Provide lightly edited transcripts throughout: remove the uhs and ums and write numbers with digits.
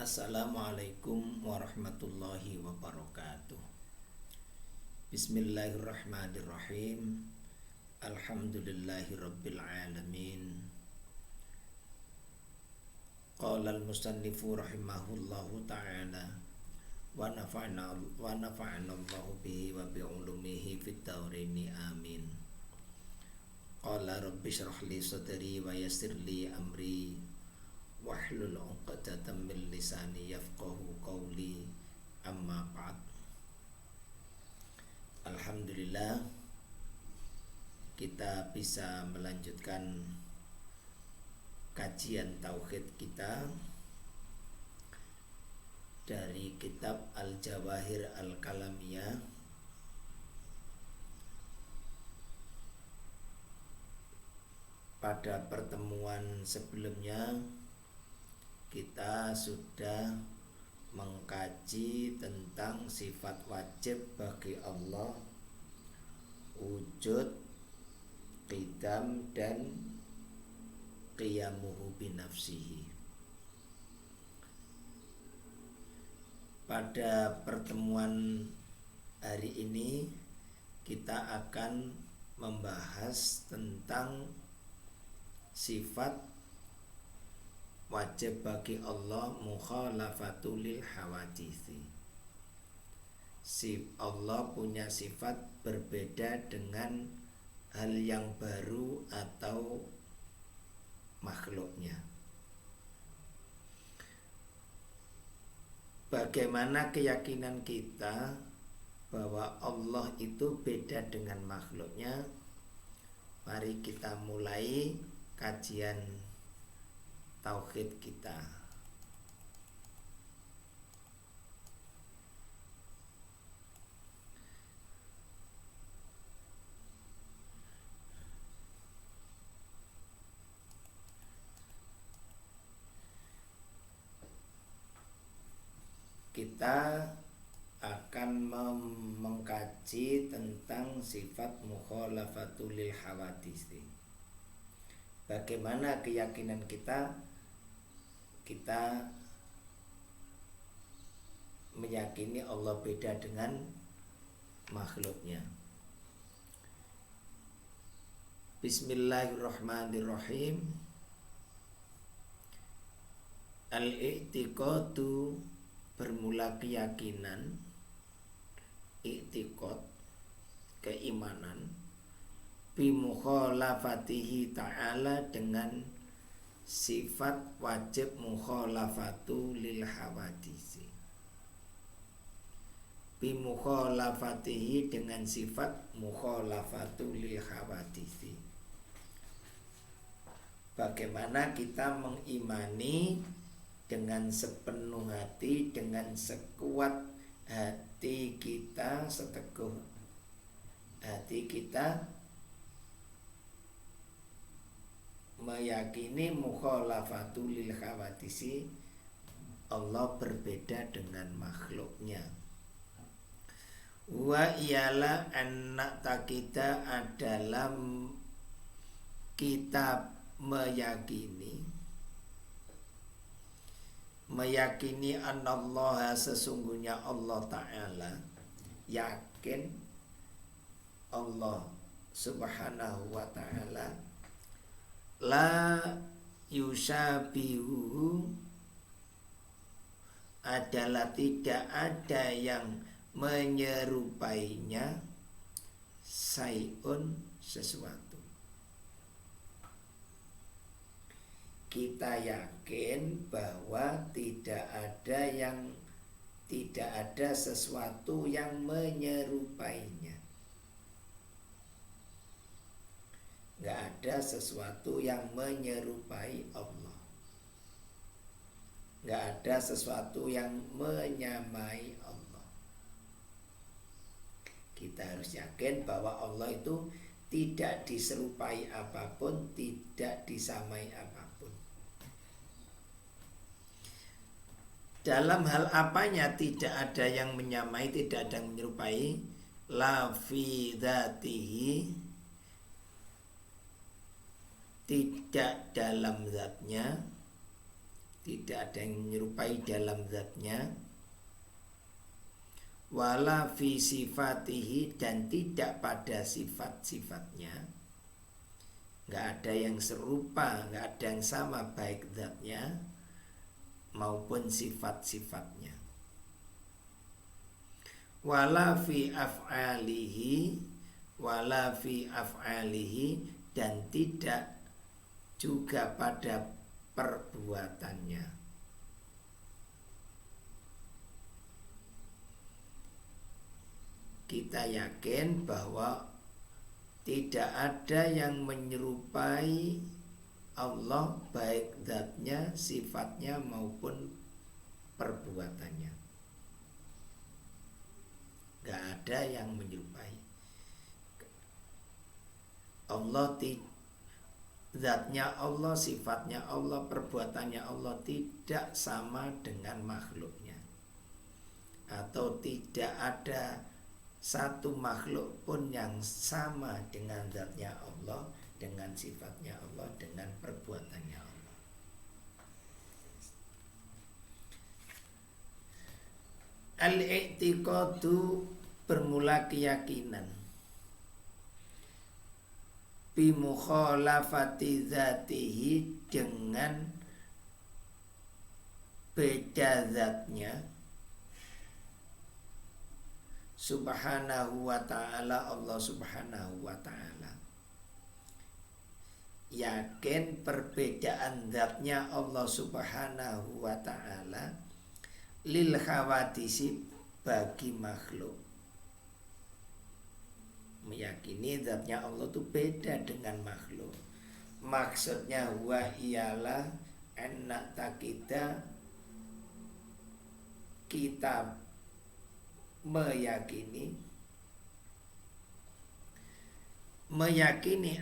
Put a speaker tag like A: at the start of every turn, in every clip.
A: Assalamualaikum warahmatullahi wabarakatuh. Bismillahirrahmanirrahim. Alhamdulillahi rabbil alamin. Qala al-musannifu rahimahullahu ta'ala wa nafa'ana Allahu bihi wa bi ulumihi fid dharaini amin. Qala rabbi shrah li sadri wa yassir li amri wahlul 'uqdatam min lisani yafqahu qawli, amma ba'd. Alhamdulillah, kita bisa melanjutkan kajian tauhid kita dari kitab Al-Jawahir Al-Kalamiyah. Pada pertemuan sebelumnya kita sudah mengkaji tentang sifat wajib bagi Allah, wujud, qidam, dan qiyamuhu binafsihi. Pada pertemuan hari ini kita akan membahas tentang sifat wajib bagi Allah mukhalafatul lil hawaditsi. Allah punya sifat berbeda dengan hal yang baru atau makhluknya. Bagaimana keyakinan kita bahwa Allah itu beda dengan makhluknya? Mari kita mulai kajian tauhid kita. Kita akan mengkaji tentang sifat mukhalafatul lil hawaditsi. Bagaimana keyakinan kita meyakini Allah beda dengan makhluknya. Bismillahirrahmanirrahim. Al-i'tiqadu, bermula keyakinan, i'tiqad keimanan, bi mukhalafatihi ta'ala, dengan sifat wajib mukhalafatu lil hawadisi. Bi mukhalafatihi, dengan sifat mukhalafatu lil hawadisi. Bagaimana kita mengimani dengan sepenuh hati, dengan sekuat hati kita, seteguh hati kita, meyakini mukhalafatul lil hawadisi, Allah berbeda dengan makhluknya. Wa ialah anak takida, adalah kita meyakini anallaha, sesungguhnya Allah Ta'ala, yakin Allah Subhanahu wa Ta'ala, la yushabihu, adalah tidak ada yang menyerupainya, sayun, sesuatu. Kita yakin bahwa tidak ada sesuatu yang menyerupainya. Nggak ada sesuatu yang menyerupai Allah. Nggak ada sesuatu yang menyamai Allah. Kita harus yakin bahwa Allah itu tidak diserupai apapun, tidak disamai apapun. Dalam hal apanya tidak ada yang menyamai, tidak ada yang menyerupai? La fi dzatihi, tidak dalam zatnya, tidak ada yang menyerupai dalam zatnya, wala fi sifatihi, dan tidak pada sifat-sifatnya. Nggak ada yang serupa, nggak ada yang sama baik zatnya maupun sifat-sifatnya. Wala fi af'alihi, dan tidak juga pada perbuatannya. Kita yakin bahwa tidak ada yang menyerupai Allah baik zatnya, sifatnya maupun perbuatannya. Gak ada yang menyerupai Allah. Zatnya Allah, sifatnya Allah, perbuatannya Allah tidak sama dengan makhluknya, atau tidak ada satu makhluk pun yang sama dengan zatnya Allah, dengan sifatnya Allah, dengan perbuatannya Allah. Al-i'tiqadu, bermula keyakinan, bi mukhalafati zatihi, dengan beda zatnya, subhanahu wa ta'ala, Allah subhanahu wa ta'ala. Yakin perbedaan zatnya Allah subhanahu wa ta'ala lil khawadisi, bagi makhluk. Meyakini zatnya Allah itu beda dengan makhluk. Maksudnya huwa ialah anna takida, kita meyakini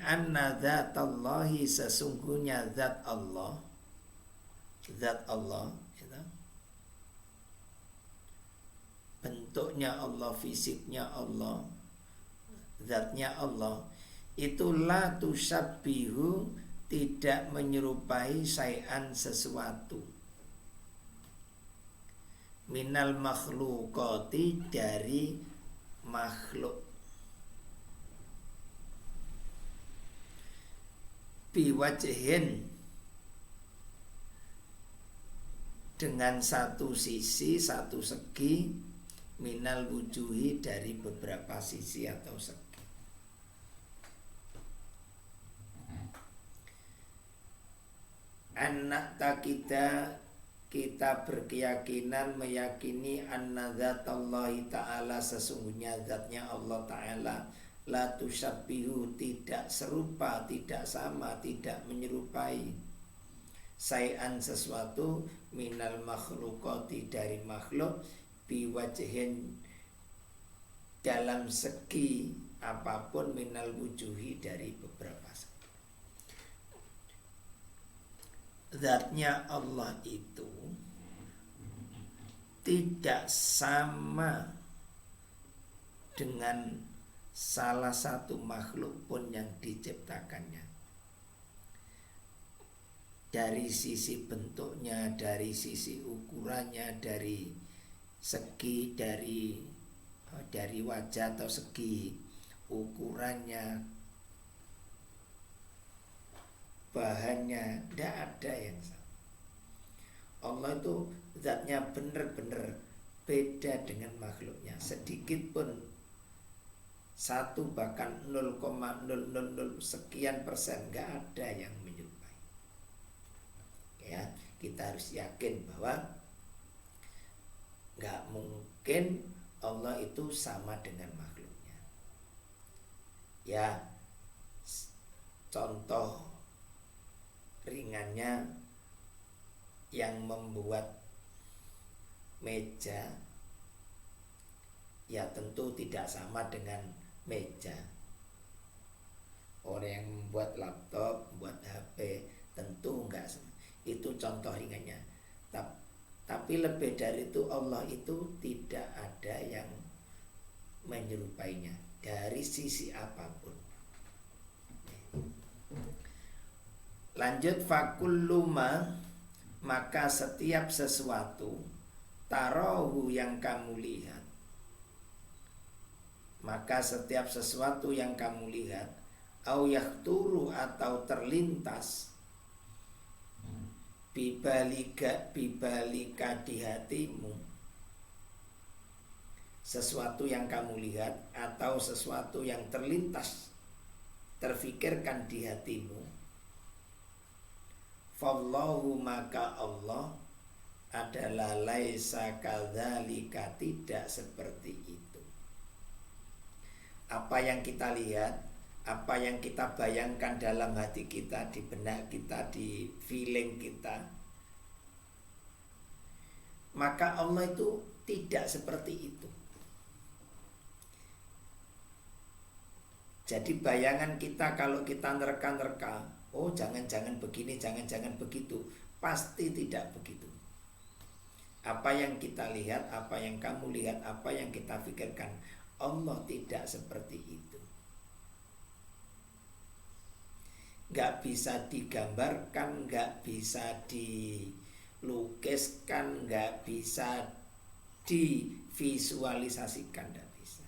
A: anna dzatallahi, sesungguhnya zat Allah ya, bentuknya Allah, fisiknya Allah, zatnya Allah itu la tusabbihu, tidak menyerupai syai'an, sesuatu, minal makhlukati, dari makhluk, biwajhin, dengan satu sisi, satu segi, minal wujuhi, dari beberapa sisi atau segi. Anak kita berkeyakinan, meyakini anna dzatallahi ta'ala, sesungguhnya zatnya Allah ta'ala, la tusabbihu, tidak serupa, tidak sama, tidak menyerupai, syai'an, sesuatu, minal makhlukati, dari makhluk, biwajhin, dalam segi apapun, minal wujuhi, dari beberapa segi. Zatnya Allah itu tidak sama dengan salah satu makhluk pun yang diciptakannya, dari sisi bentuknya, dari sisi ukurannya, dari segi, dari wajah atau segi ukurannya, bahannya, tidak ada yang sama. Allah itu zatnya benar-benar beda dengan makhluknya. Sedikit pun, 1 bahkan 0,000 sekian persen, nggak ada yang menyerupai. Ya, kita harus yakin bahwa nggak mungkin Allah itu sama dengan makhluknya. Ya, contoh ringannya, yang membuat meja ya tentu tidak sama dengan meja. Orang yang membuat laptop, membuat HP, tentu enggak sama. Itu contoh ringannya. Tapi lebih dari itu, Allah itu tidak ada yang menyerupainya dari sisi apapun. Lanjut, fakulluma, maka setiap sesuatu tarahu yang kamu lihat, maka setiap sesuatu yang kamu lihat, au yahturu atau terlintas, bibalika di hatimu, sesuatu yang kamu lihat atau sesuatu yang terlintas terfikirkan di hatimu, fallahu maka Allah adalah laisa kadzalika, tidak seperti itu. Apa yang kita lihat, apa yang kita bayangkan dalam hati kita, di benak kita, di feeling kita, maka Allah itu tidak seperti itu. Jadi bayangan kita kalau kita nerka-nerka, oh jangan-jangan begini, jangan-jangan begitu, pasti tidak begitu. Apa yang kita lihat, apa yang kamu lihat, apa yang kita pikirkan, Allah tidak seperti itu. Gak bisa digambarkan, gak bisa dilukiskan, gak bisa divisualisasikan, gak bisa.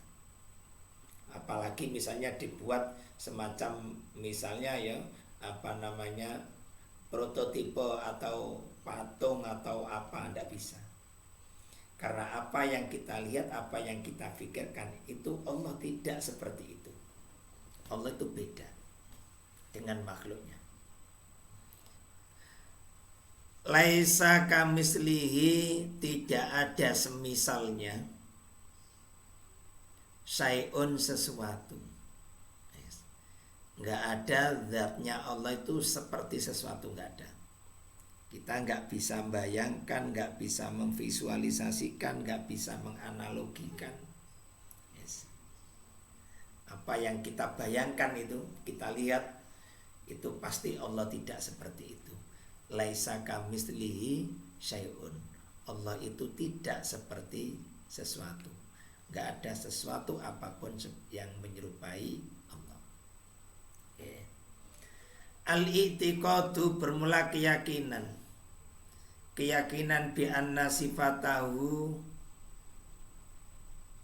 A: Apalagi misalnya dibuat semacam misalnya ya prototipe atau patung atau apa, gak bisa. Karena apa yang kita lihat, apa yang kita pikirkan, itu Allah tidak seperti itu. Allah itu beda dengan makhluknya. Laisa kamislihi, tidak ada semisalnya, syai'un sesuatu. Nggak ada zatnya Allah itu seperti sesuatu, nggak ada. Kita nggak bisa membayangkan, nggak bisa memvisualisasikan, nggak bisa menganalogikan. Yes. Apa yang kita bayangkan itu, kita lihat, itu pasti Allah tidak seperti itu. Laisa kamitslihi syai'un. Allah itu tidak seperti sesuatu. Nggak ada sesuatu apapun yang menyerupai Allah. Okay. Al-i'tiqadu bermula keyakinan. Keyakinan bi anna sifatahu,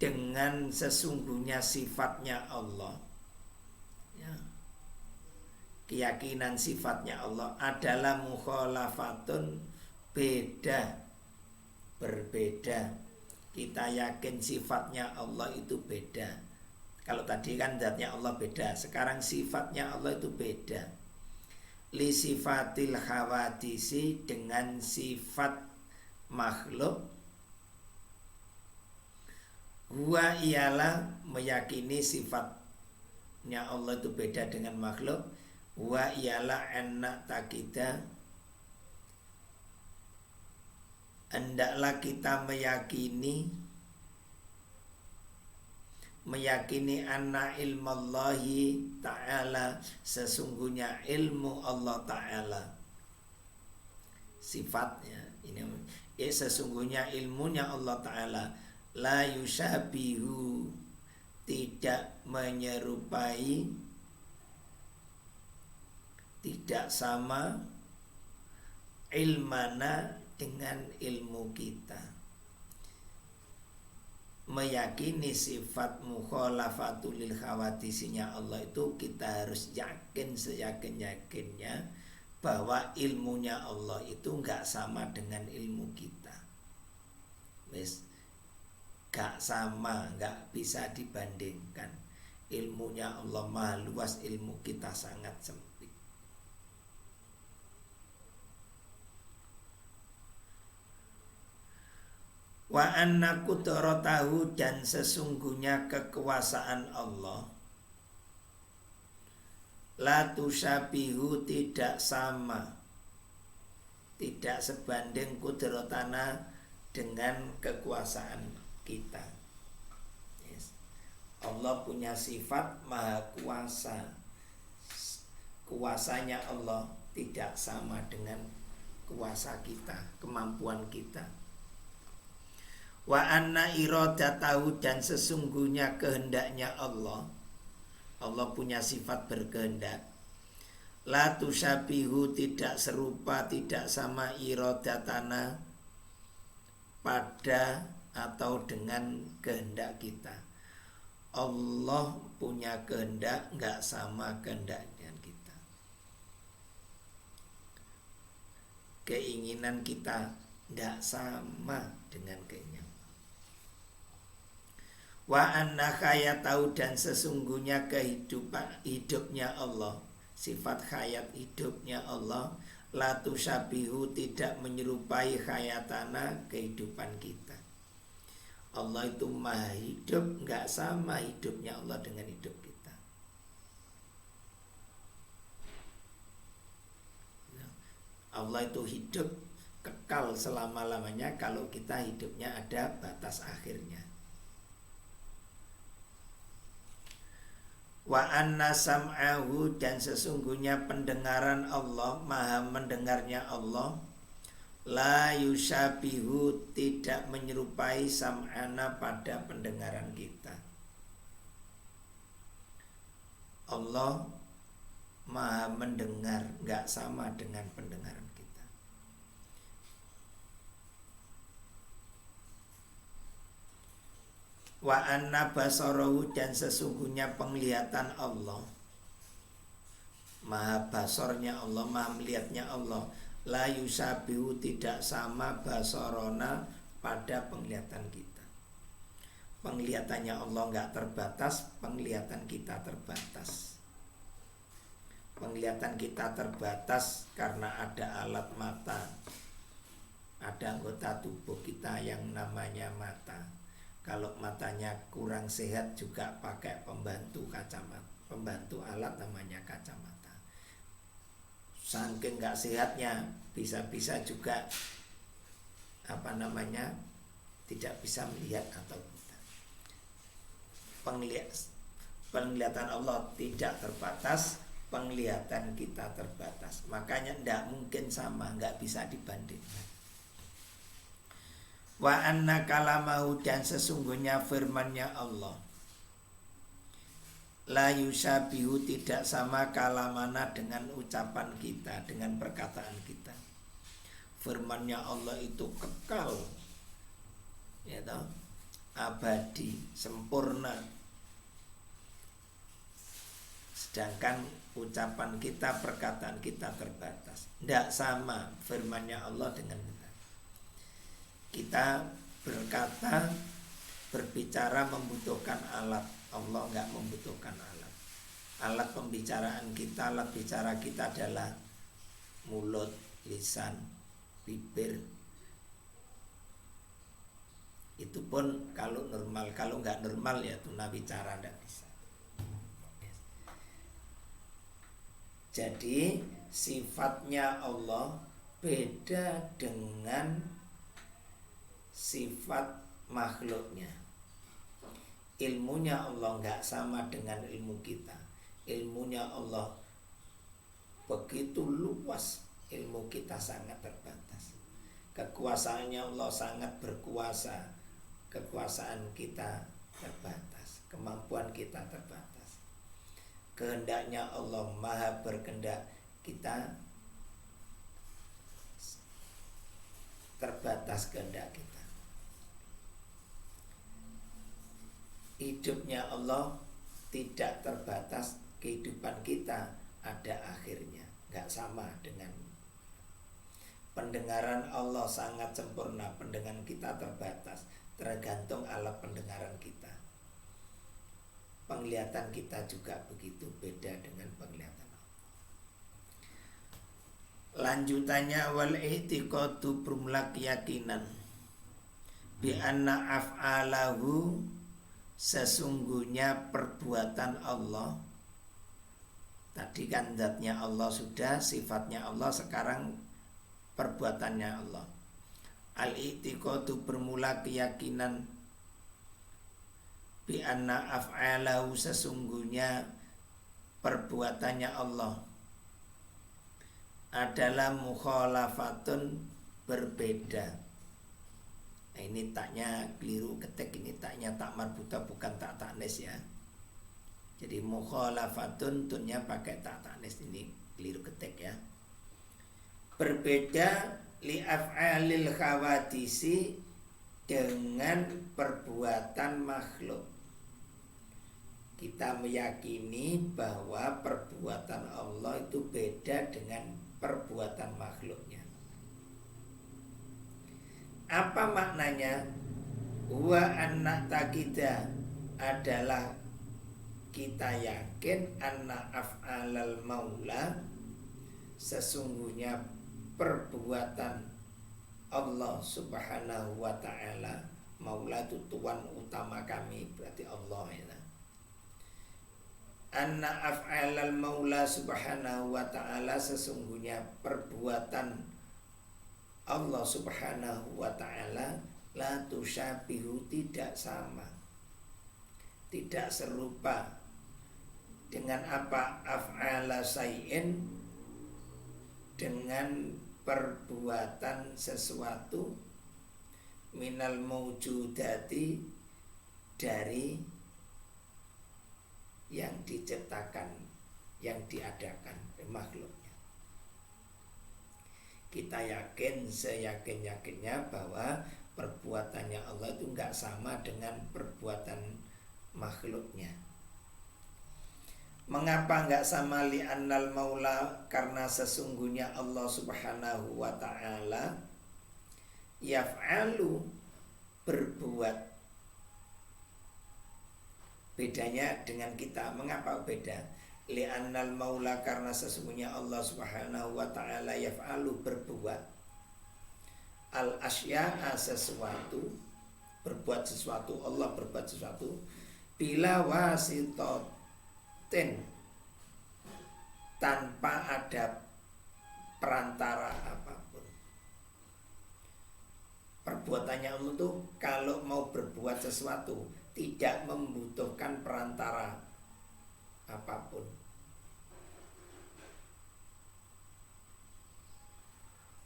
A: dengan sesungguhnya sifatnya Allah ya. Keyakinan sifatnya Allah adalah mukhalafatun, beda, berbeda. Kita yakin sifatnya Allah itu beda. Kalau tadi kan zatnya Allah beda, sekarang sifatnya Allah itu beda. Li sifatil hawadisi, dengan sifat makhluk. Wa ialah meyakini sifatnya Allah itu beda dengan makhluk. Wa ialah anna takida, hendaklah kita meyakini anna ilmallahi ta'ala, sesungguhnya ilmu Allah ta'ala, sifatnya ini sesungguhnya ilmunya Allah ta'ala, la yushabihu, tidak menyerupai, tidak sama, ilmana, dengan ilmu kita. Meyakini sifat mukhalafatul lil khawadisinya Allah itu kita harus yakin seyakin-yakinnya bahwa ilmunya Allah itu enggak sama dengan ilmu kita. Wes, enggak sama, enggak bisa dibandingkan. Ilmunya Allah maha luas, ilmu kita sangat sempit. Wa anna qudratahu, dan sesungguhnya kekuasaan Allah, la tusyabihu, tidak sama, tidak sebanding qudratana dengan kekuasaan kita. Yes. Allah punya sifat maha kuasa. Kuasanya Allah tidak sama dengan kuasa kita, kemampuan kita. Wa anna iradatahu, dan sesungguhnya kehendaknya Allah, Allah punya sifat berkehendak, La tusabihu tidak serupa, tidak sama iradatana pada atau dengan kehendak kita. Allah punya kehendak nggak sama kehendak dengan kita. Keinginan kita nggak sama dengan keinginan. Wa anna hayatahu dan sesungguhnya hidupnya Allah, sifat hayat hidupnya Allah, la tusabihu tidak menyerupai hayatana kehidupan kita. Allah itu maha hidup, nggak sama hidupnya Allah dengan hidup kita. Allah itu hidup kekal selama-lamanya, kalau kita hidupnya ada batas akhirnya. Wa anna sam'ahu dan sesungguhnya pendengaran Allah, maha mendengarnya Allah, la yusabihu tidak menyerupai sam'ana pada pendengaran kita. Allah maha mendengar, nggak sama dengan pendengaran kita. Wa anna basarahu dan sesungguhnya penglihatan Allah, maha basornya Allah, maha melihatnya Allah, la yusabihu tidak sama basarona pada penglihatan kita. Penglihatannya Allah nggak terbatas, penglihatan kita terbatas. Penglihatan kita terbatas karena ada alat mata, ada anggota tubuh kita yang namanya mata. Kalau matanya kurang sehat juga pakai pembantu kacamata, pembantu alat namanya kacamata. Saking nggak sehatnya bisa-bisa juga tidak bisa melihat atau buta. Penglihatan Allah tidak terbatas, penglihatan kita terbatas. Makanya tidak mungkin sama, nggak bisa dibandingkan. Wa anna kalamahu dan sesungguhnya firmannya Allah, la yusabihu tidak sama kalamana dengan ucapan kita, dengan perkataan kita. Firmannya Allah itu kekal, ya toh, abadi, sempurna. Sedangkan ucapan kita, perkataan kita terbatas. Tidak sama firmannya Allah dengan kita. Kita berkata, berbicara membutuhkan alat. Allah enggak membutuhkan alat. Alat pembicaraan kita, alat bicara kita adalah mulut, lisan, bibir. Itu pun kalau normal, kalau enggak normal ya tunawicara enggak bisa. Jadi sifatnya Allah beda dengan sifat makhluknya. Ilmunya Allah nggak sama dengan ilmu kita. Ilmunya Allah begitu luas, ilmu kita sangat terbatas. Kekuasaannya Allah sangat berkuasa, kekuasaan kita terbatas, kemampuan kita terbatas. Kehendaknya Allah maha berkehendak, kita terbatas kehendak kita. Hidupnya Allah tidak terbatas, kehidupan kita ada akhirnya, nggak sama dengan. Pendengaran Allah sangat sempurna, pendengaran kita terbatas, tergantung alat pendengaran kita. Penglihatan kita juga begitu, beda dengan penglihatan Allah. Lanjutannya wal i'tiqadu bermula keyakinan bi anna af'alahu sesungguhnya perbuatan Allah. Tadi kan zatnya Allah sudah, sifatnya Allah, sekarang perbuatannya Allah. Al-i'tiqadu bermula keyakinan bi anna af'alahu sesungguhnya perbuatannya Allah adalah mukhalafatun berbeda. Nah, ini taknya keliru ketik, ini taknya tak marbuta bukan tak taknis ya. Jadi mukhalafatun tunnya pakai tak taknis, ini keliru ketik ya. Berbeda li af'alil khawadisi dengan perbuatan makhluk. Kita meyakini bahwa perbuatan Allah itu beda dengan perbuatan makhluknya. Apa maknanya? Wa anna takida adalah kita yakin anna af'alal maula sesungguhnya perbuatan Allah subhanahu wa ta'ala. Maula itu Tuhan utama kami, berarti Allah ya. Anna af'alal maula subhanahu wa ta'ala sesungguhnya perbuatan Allah subhanahu wa ta'ala la tusyabihu tidak sama, tidak serupa dengan apa af'ala say'in dengan perbuatan sesuatu minal mawjudati dari yang diciptakan, yang diadakan makhluknya. Kita yakin seyakin-yakinnya bahwa perbuatannya Allah itu enggak sama dengan perbuatan makhluknya. Mengapa enggak sama? Li'annal maula, karena sesungguhnya Allah subhanahu wa ta'ala yaf'alu berbuat. Bedanya dengan kita, mengapa beda? Li'annal maula, karena sesungguhnya Allah subhanahu wa ta'ala yaf'alu berbuat al asya'a sesuatu, berbuat sesuatu, Allah berbuat sesuatu bila wasitotin, tanpa ada perantara apapun. Perbuatannya Allah tuh kalau mau berbuat sesuatu tidak membutuhkan perantara apapun.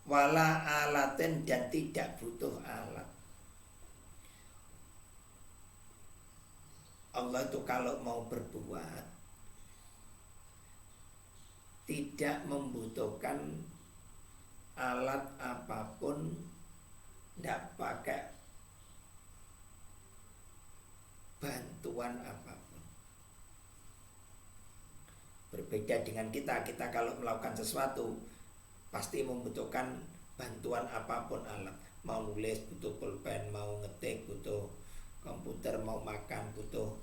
A: Wala alatin, dan tidak butuh alat. Allah itu kalau mau berbuat tidak membutuhkan alat apapun, tidak pakai bantuan apapun. Berbeda dengan kita kalau melakukan sesuatu pasti membutuhkan bantuan apapun alat. Mau nulis butuh pulpen, mau ngetik butuh komputer, mau makan butuh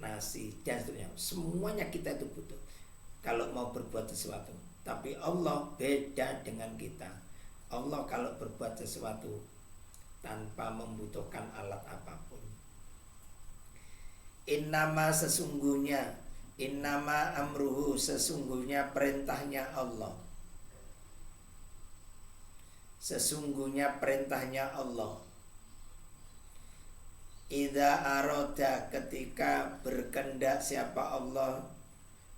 A: nasi dan seterusnya. Semuanya kita itu butuh kalau mau berbuat sesuatu. Tapi Allah beda dengan kita. Allah kalau berbuat sesuatu tanpa membutuhkan alat apapun. Innama sesungguhnya, innama amruhu sesungguhnya perintahnya Allah, sesungguhnya perintahnya Allah. Idza aroda, ketika berkehendak siapa Allah,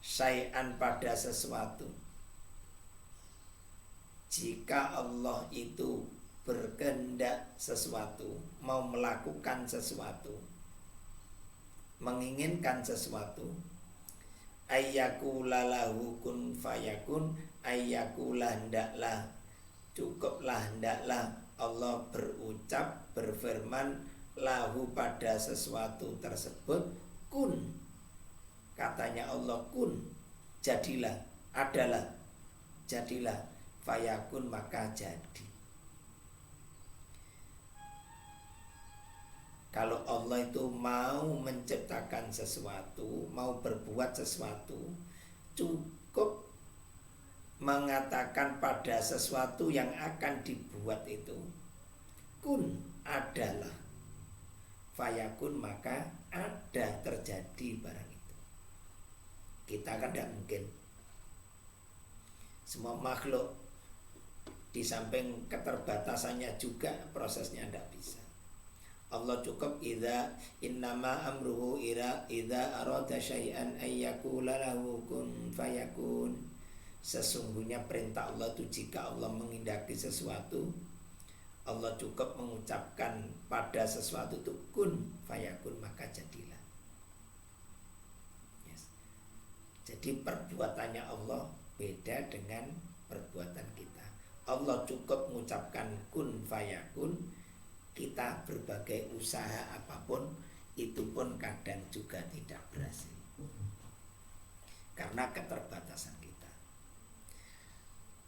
A: syai'an pada sesuatu. Jika Allah itu berkehendak sesuatu, mau melakukan sesuatu, menginginkan sesuatu, ayyakula lahu kun fayakun, ayyakula hendaklah, cukuplah hendaklah Allah berucap, berfirman lahu pada sesuatu tersebut, kun, katanya Allah kun, jadilah, adalah, jadilah, fayakun maka jadi. Kalau Allah itu mau menciptakan sesuatu, mau berbuat sesuatu, cukup mengatakan pada sesuatu yang akan dibuat itu, kun, adalah, fayakun maka ada, terjadi barang itu. Kita kan tidak mungkin. Semua makhluk di samping keterbatasannya juga prosesnya tidak bisa. Allah cukup idza innama amruhu idza arada syai'an ayyakula lahu kun fayakun. Sesungguhnya perintah Allah itu jika Allah menghendaki sesuatu, Allah cukup mengucapkan pada sesuatu itu kun fayakun maka jadilah. Yes. Jadi perbuatannya Allah beda dengan perbuatan kita. Allah cukup mengucapkan kun fayakun, kita berbagai usaha apapun itu pun kadang juga tidak berhasil karena keterbatasan kita.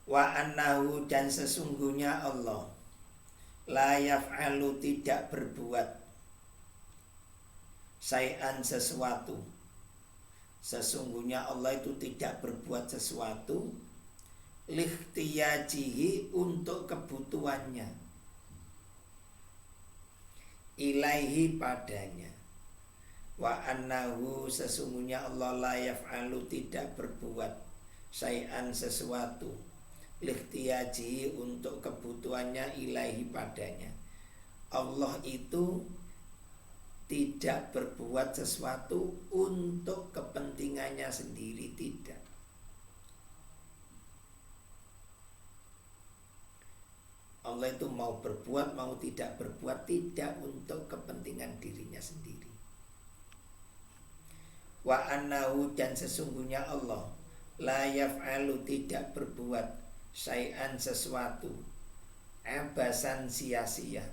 A: Wa annahu, dan sesungguhnya Allah la yaf'alu, tidak berbuat syai'an, sesuatu. Sesungguhnya Allah itu tidak berbuat sesuatu likhtiyajihi, untuk kebutuhannya, ilaihi, padanya. Wa annahu, sesungguhnya Allah la yaf'alu, tidak berbuat syai'an, sesuatu likhtiyajihi, untuk kebutuhannya, ilaihi, padanya. Allah itu tidak berbuat sesuatu untuk kepentingannya sendiri, tidak. Allah itu mau berbuat, mau tidak berbuat, tidak untuk kepentingan dirinya sendiri. Wa annahu, dan sesungguhnya Allah la yaf'alu, tidak berbuat syai'an, sesuatu abasan, sia-sia.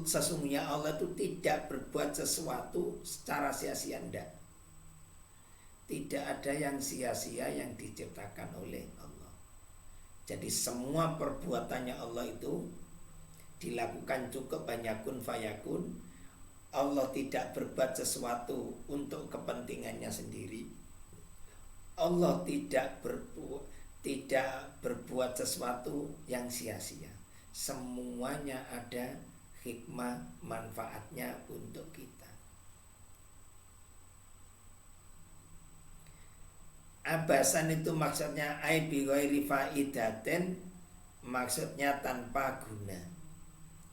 A: Sesungguhnya Allah itu tidak berbuat sesuatu secara sia-sia, tidak. Tidak ada yang sia-sia yang diciptakan oleh Allah. Jadi semua perbuatannya Allah itu dilakukan cukup hanya kun fayakun. Allah tidak berbuat sesuatu untuk kepentingannya sendiri. Allah tidak berbuat sesuatu yang sia-sia. Semuanya ada hikmah manfaatnya untuk kita. Abasan itu maksudnya ai bi ghairi faidatin, maksudnya tanpa guna,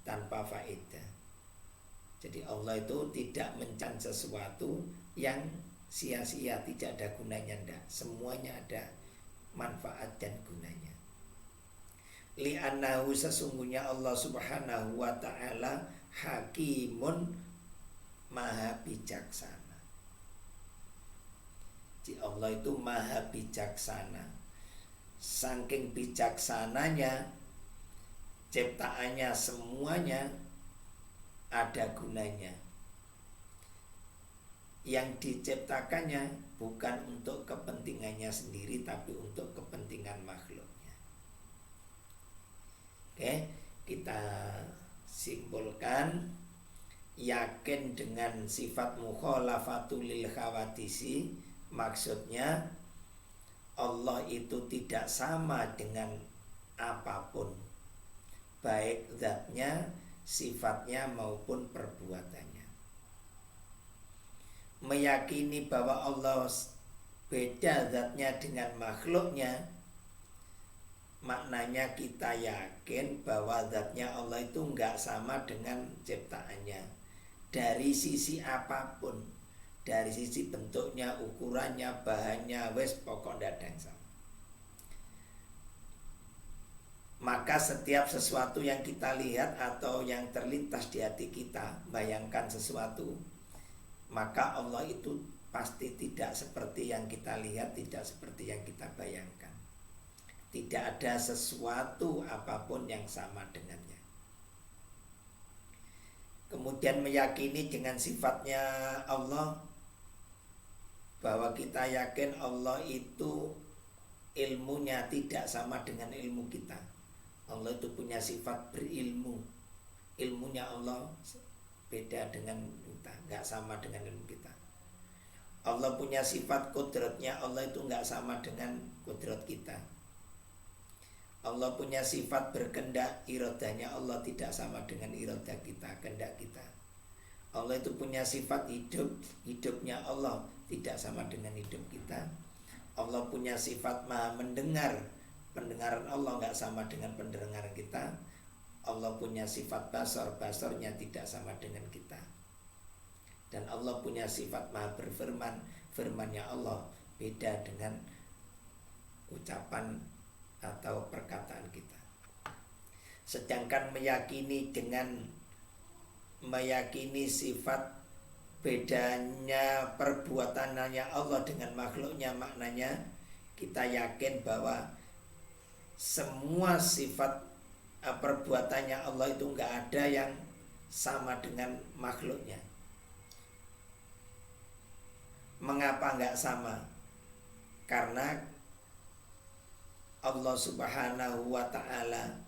A: tanpa faedah. Jadi Allah itu tidak mencan sesuatu yang sia-sia, tidak ada gunanya, enggak. Semuanya ada manfaat dan gunanya. Li'annahu, sesungguhnya Allah subhanahu wa ta'ala hakimun, maha bijaksana. Jadi Allah itu maha bijaksana. Saking bijaksananya, ciptaannya semuanya ada gunanya. Yang diciptakannya bukan untuk kepentingannya sendiri, tapi untuk kepentingan makhluknya. Oke, kita simpulkan, yakin dengan sifat mukhalafatul lil khawadisi, maksudnya Allah itu tidak sama dengan apapun, baik zatnya, sifatnya maupun perbuatannya. Meyakini bahwa Allah beda zatnya dengan makhluknya, maknanya kita yakin bahwa zatnya Allah itu enggak sama dengan ciptaannya dari sisi apapun, dari sisi bentuknya, ukurannya, bahannya, wes pokok ndak ada yang sama. Maka setiap sesuatu yang kita lihat atau yang terlintas di hati kita, bayangkan sesuatu, maka Allah itu pasti tidak seperti yang kita lihat, tidak seperti yang kita bayangkan. Tidak ada sesuatu apapun yang sama dengannya. Kemudian meyakini dengan sifatnya Allah, bahwa kita yakin Allah itu ilmunya tidak sama dengan ilmu kita. Allah itu punya sifat berilmu. Ilmunya Allah beda dengan kita, nggak sama dengan ilmu kita. Allah punya sifat kodratnya, Allah itu nggak sama dengan kodrat kita. Allah punya sifat berkehendak, iradahnya Allah tidak sama dengan iradah kita, kehendak kita. Allah itu punya sifat hidup, hidupnya Allah tidak sama dengan hidup kita. Allah punya sifat maha mendengar, pendengaran Allah nggak sama dengan pendengaran kita. Allah punya sifat basar, basarnya tidak sama dengan kita. Dan Allah punya sifat maha berfirman, firmannya Allah beda dengan ucapan atau perkataan kita. Sedangkan meyakini sifat bedanya perbuatannya Allah dengan makhluknya, maknanya kita yakin bahwa semua sifat perbuatannya Allah itu enggak ada yang sama dengan makhluknya. Mengapa enggak sama? Karena Allah Subhanahu wa ta'ala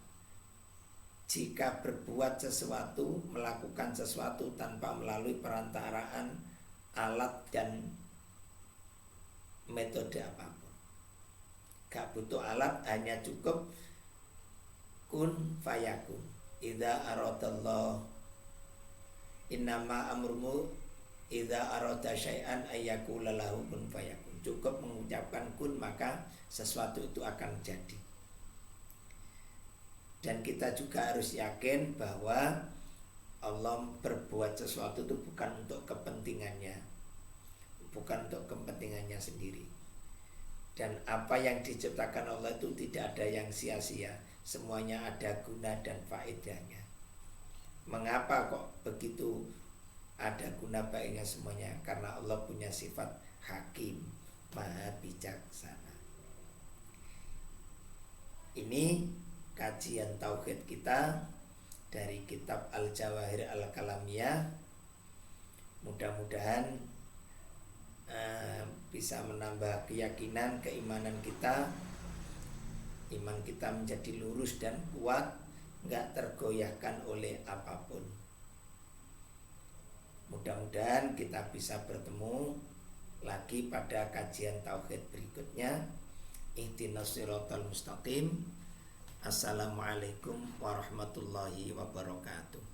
A: jika berbuat sesuatu, melakukan sesuatu tanpa melalui perantaraan alat dan metode apapun, gak butuh alat, hanya cukup kun fayakun. Idza aradallah, innama amruhu idza arada syai'an ayyakula lahu kun fayakun. Cukup mengucapkan kun, maka sesuatu itu akan jadi. Dan kita juga harus yakin bahwa Allah berbuat sesuatu itu bukan untuk kepentingannya, bukan untuk kepentingannya sendiri. Dan apa yang diciptakan Allah itu tidak ada yang sia-sia, semuanya ada guna dan faedahnya. Mengapa kok begitu ada guna baiknya semuanya? Karena Allah punya sifat hakim, maha bijaksana. Ini kajian tauhid kita dari kitab Al-Jawahir Al-Kalamiyah. Mudah-mudahan bisa menambah keyakinan, keimanan kita. Iman kita menjadi lurus dan kuat, enggak tergoyahkan oleh apapun. Mudah-mudahan kita bisa bertemu lagi pada kajian tauhid berikutnya. Ihdinas siratal mustaqim. Assalamualaikum warahmatullahi wabarakatuh.